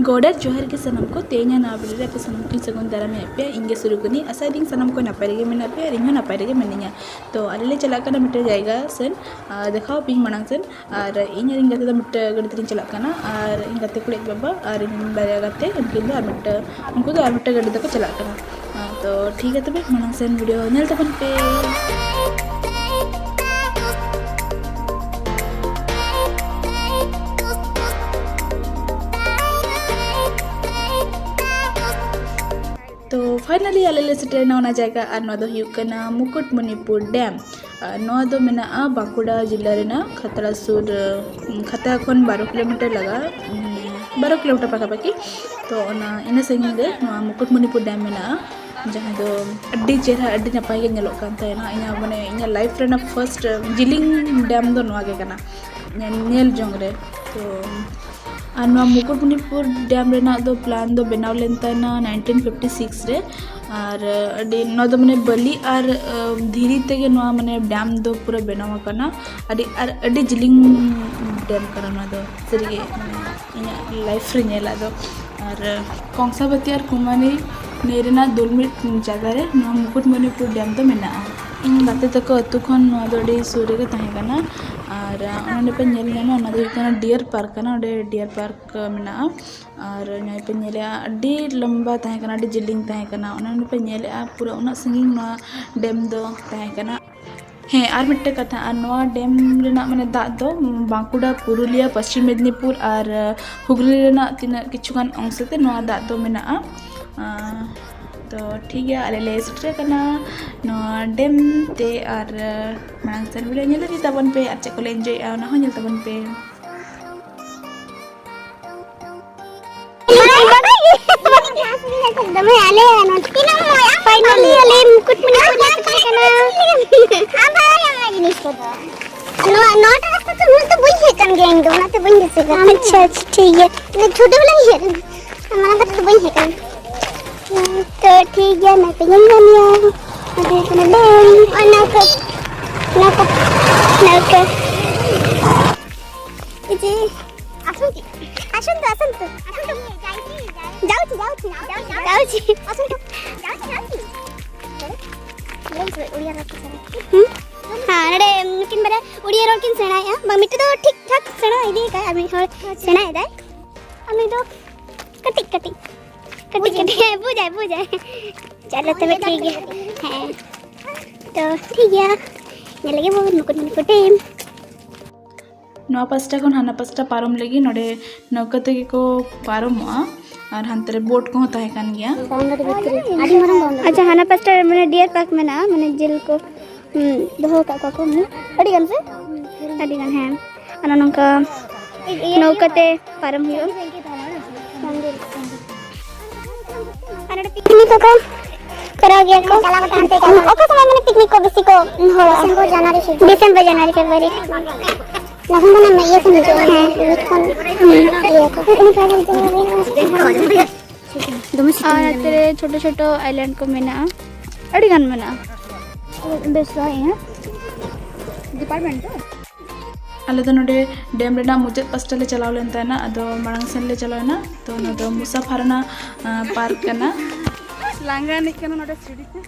गोडर जोहर के सनम को तेज ना बिल्ले पे सनम की सगुन दरा में पे इंगे शुरू करनी असा दिन सनम को ना पारेगे में ना पे रिंगो ना पारेगे मनिया तो अल्ले चला कर मिटे जाएगा सन दिखाओ पिंग मनांग सन और इन रिंग गते मिटे गड़ती चला करना और इन गते कुड़े बाबा और इन बारे गते उनके दो मिटे उनको दो मिटे गड़ी तक चला करना तो ठीक है तबे मनांग सन वीडियो नेल तबन पे तो फाइनली आले सेटना होना जाएगा और नोदो हुकना मुकुटमणिपुर डैम नोदो मेना बांकुड़ा जिला रेना खतरा सुर खतरा खन 12 किलोमीटर लगा 12 किलोमीटर पाकापाकी तो इन संगी रे मुकुटमणिपुर डैम मेना जहाँ दो अड्डी चेहरा अड्डी नपाई के नेलो कान तायना इना माने इना लाइफ रेना फर्स्ट जिलिंग डैम दो नोआ के कना नेल जोंग रे तो मुकुटमणिपुर डैम रेना दो प्लान दो बनाव लेनताना 1956 रे और अडी दो माने बली और धीरी तेगे नोआ माने डैम दो पूरा बनाव करना अडी जिलिंग डैम करना दो सरी इना लाइफ रे नेला दो और कंसाबती और कुमानी नेरेना दुलमिट जगह रे नोआ मुकुटमणिपुर डैम दो मेना इन गाते तक अतु खन नोआ दो अडी सूर्य के ताहे कना और उन्होंने पे नेल जाना उन्होंने देखना डियर पार्क करना उधर डियर पार्क मेना और यहाँ पे नेले अड्डी लंबा ताहे कना अड्डी जिलिंग ताहे कना उन्होंने पे नेले पूरा उना संगिंग नोआ डैम दो ताहे कना हाँ और मिट्टे कथा और नोआ डैम रेना माने दाग दो बांकुड़ा पुरुलिया पश्चिम मेदिनीपुर और हुगली रेना तीना किछुगान अंश ते नोआ दाग दो मेना तो ठीक है आले सेटर करना नोआ डैम ते और मांग सन वीडियो नेल दी तबन पे अच्छा को एंजॉय आना हो नेल तबन पे दमे आले ना तिना फाइनली आले मुकुटमणिपुर करना आबा जिनिस को नो नोट रास्ता तो मुझे तो बई है कन गैंग दो ना तो बई से अच्छा ठीक है मैं छोटे वाला ही है हमारा तो बई है कन तो ठीक है मैं पिंग जानिया अरे इतना डैम और ना इजे आसन तो जाऊची आसन तो जाऊची उड़िया रखी हाँ नडे किन बरे उड़िया रोड किन सेना है मम्मी तो ठीक ठाक सेना इदी का आमी हर सेना है आमी तो कटी है बुझाए चलो तब ठीक है तो ठीक है ये लगे वो मुकुटमणिपुर डैम नोआ पास्टा खन हाना पास्टा पारम लगी नोडे नौका तेगे को पारमोआ और हानते रे बोट को ताहे कान गया अच्छा हाना पास्टा माने डियर पार्क में ना माने जेल को दोहो का को अड़ी गन से अड़ी गन है अना नौका नौकाते पारम हियो अरे पिकनिक को करा गया को ओका समय मैंने पिकनिक को बेसी को हो दिसंबर जनवरी फरवरी नवंबर में ये समझ है और तेरे छोटे आइलैंड को मेना अड़ी गन मेना बेस है डिपार्टमेंट आले तो नोडे डैम रेना मुचाद पास्टा ले चलाव लेन ताना अदो मांग सन ले चलावना तो नोदो मुसाफरना पार्क कना लांगा निकना नोडे सीढ़ी पे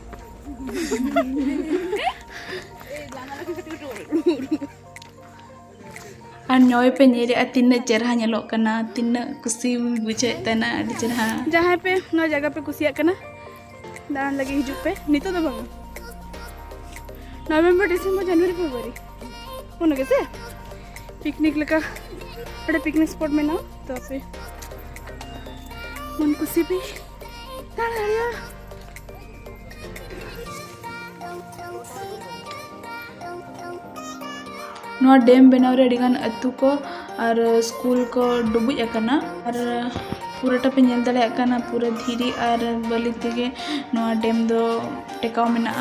और नोय पे नेरे तिन्न चेहरा नेलो कना तिन्न कुसी बुझे तना अडी चेहरा जहां पे नो जगह पे कुसिया कना दान लगे हिजु पे नितो दो बंग नवंबर दिसंबर जनवरी फरवरी उन कैसे पिकनिक लगा अरे पिकनिक स्पॉट में ना तो फिर मन कुसी भी ताड़िया नोआ डैम बनाव रे अडिगान अतु को और स्कूल को डुबुज अकना और पूराटा पे नेल दले अकना पूरा धीरी और बलि तेगे नोआ डैम दो टेकाव मेना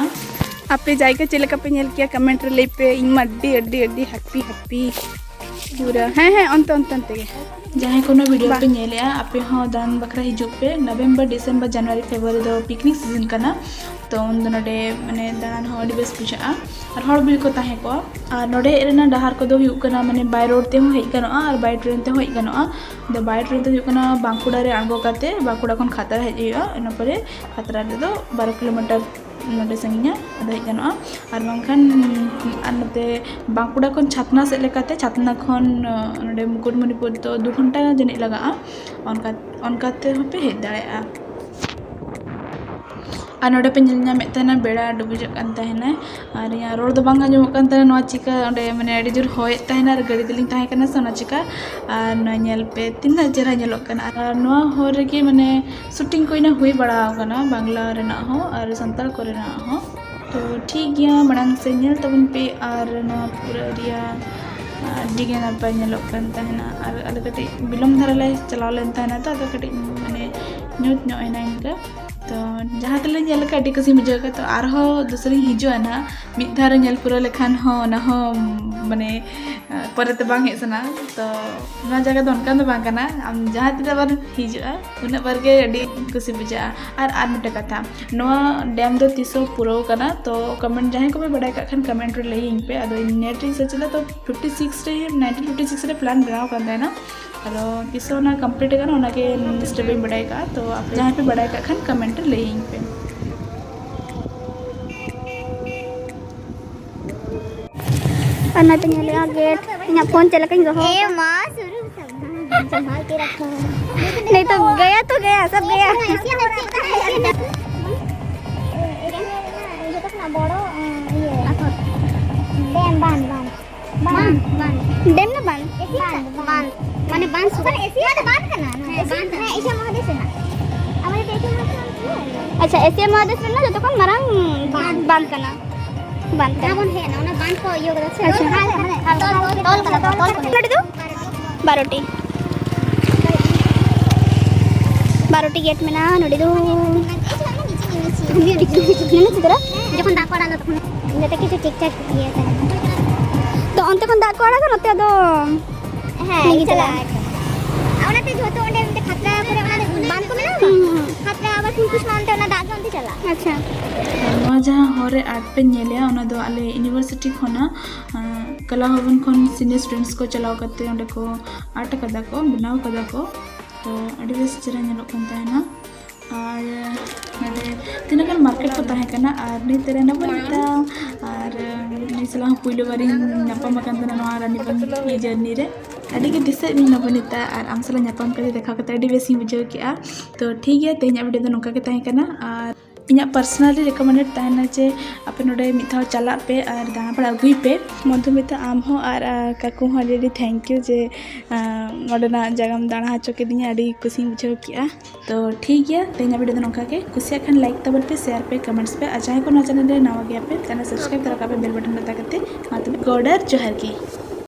आपे जायगा चलेका पे नेल किया कमेंट रे ले पे इन अड्डी अड्डी अड्डी हैप्पी पूरा है अंत जहाँ को वीडियो पे नेले आपे हाँ दान बखरा हिजुग पे नवंबर डिसेंबर जनवरी फरवरी दो पिकनिक सीजन करना तो उन नोडे माने दाड़ान हो अड़ी बेस बुझा और हड़ बिल को ताहे को और नोडे रेना डहार को दो हुयु कना माने बाय रोड ते हो हेज गनोआ और बाय ट्रेन ते हो हेज गनोआ द बाय ट्रेन ते हुयु कना बांकुड़ा रे आंगो काते बांकुड़ा खन खातरा हेज हुयुआ इना परे खातरा रे दो 12 किलोमीटर नोडे संगिया अदा हेज गनोआ और बांखान आर नते बांकुड़ा खन छातना से लेकाते छातना खन नोडे मुकुटमणिपुर तो 2 घंटा जने लगा अनकाते होपे हेज दाड़ेआ और नोडे पे नामें बेड़ा डुबुजो और यहाँ रोड दो बांग आजमों चिका माने अड़ी जोर होयेद और गाड़ी दिलिंग तहना से ओना चिका और नल पे तीना चेहरा और हर रेगे माने शूटिंग को हुई बड़ा बांग्ला रेना हो और सानताल को रेना हो तो ठीक गया मांग से नल तबन पे और पूरा एरिया अड़ीगे नपाय और अल कटी बिलम धारा चलाव लेन तो अद कटी माने न्यूट ᱧᱚᱜ एना इनका तो जहाँ तले नेल का अड़ी कुसी बुझा तो आरहो दूसरी हिजुआ ना मिद धारा नेल पूरा लेखान हो ना हो माने परते बांग हेसना तो ना जगह तो उनका तो बांग कना हम जहाँ तले बार हिजुआ उन बार के अड़ी कुसी बुझा और मिटे कथा नोआ डैम दो तीसो पूरा कना तो कमेंट जहाँ को पे बड़ा खान कमेंट रे लई पे अदो नेट रिसर्च ला तो 56 रे 1956 रे प्लान बनाव करता है ना अदो किसो ना कंप्लीट करना उना के स्टेप पे बड़ा का तो आप जहाँ पे बड़ा खान कमेंट ले पे अन्ना तो ये गेट यहाँ फोन चला कहीं रहो ए माँ शुरू संभाल के रखो नहीं तो गया सब गया ये तो ना बड़ो ये डैम बांध डैम ना बांध माने बांध सुपर एशिया तो बांध करना है एशिया महादेश है ना हमारे देश में अच्छा एशिया महादेश में ना जो तो कौन मरंग बांध करना बांध है ना उन्हें बांध को योग अच्छा बारोटी गेट में ना नोड़ी दो जखन दाग पड़ा तखन जते किछु ठीक ठाक किए तो अंत खन दाग पड़ा तो नते दो हां चला आवनाते जोतो ओंडे मते खतरा करे ओना बांध को मेना खतरा आबार कुछ मानते ओना दाग अंते चला अच्छा नवा जहाँ हरे आर्ट पे नेलिया ओना दो आले यूनिवर्सिटी खना कला भवन खन सीनियर स्टूडेंट्स को चलाव करते ओंडे को आर्ट कदा को बनाव कदा को तो अड़ी बेस चेहरा नेलो कन ताहेना और नडे तीना गन मार्केट को ताहे कना और नि तेरे ना बनता और नि सला पुइलो बारी नापम मकन तना नवा रानीपन ये जर्नी रे अड़ी के दिसे नि नबनिता और आम सला नापम करे देखा कते अड़ी बेस बुझाव किया तो ठीक है तेኛ वीडियो दो नोका के ताहे कना और इना पर्सनली रिकमेंडेड ताहना जे आपे नोडे मिथाव चला पे और दाना पड़ा अगुई पे मधुमिता आम हो और काकू हो अड़ी थैंक यू जे नोडेना जगह दाना हचो के दिया अड़ी कुसी बुझाव किया तो ठीक है तेኛ वीडियो दो नोका के कुसिया खान लाइक तबन पे शेयर पे कमेंट्स पे और चाहे को ना चैनल रे नवा गया पे चैनल सब्सक्राइब करा पे बेल बटन दबा करते मातुम गोडर जोहर की।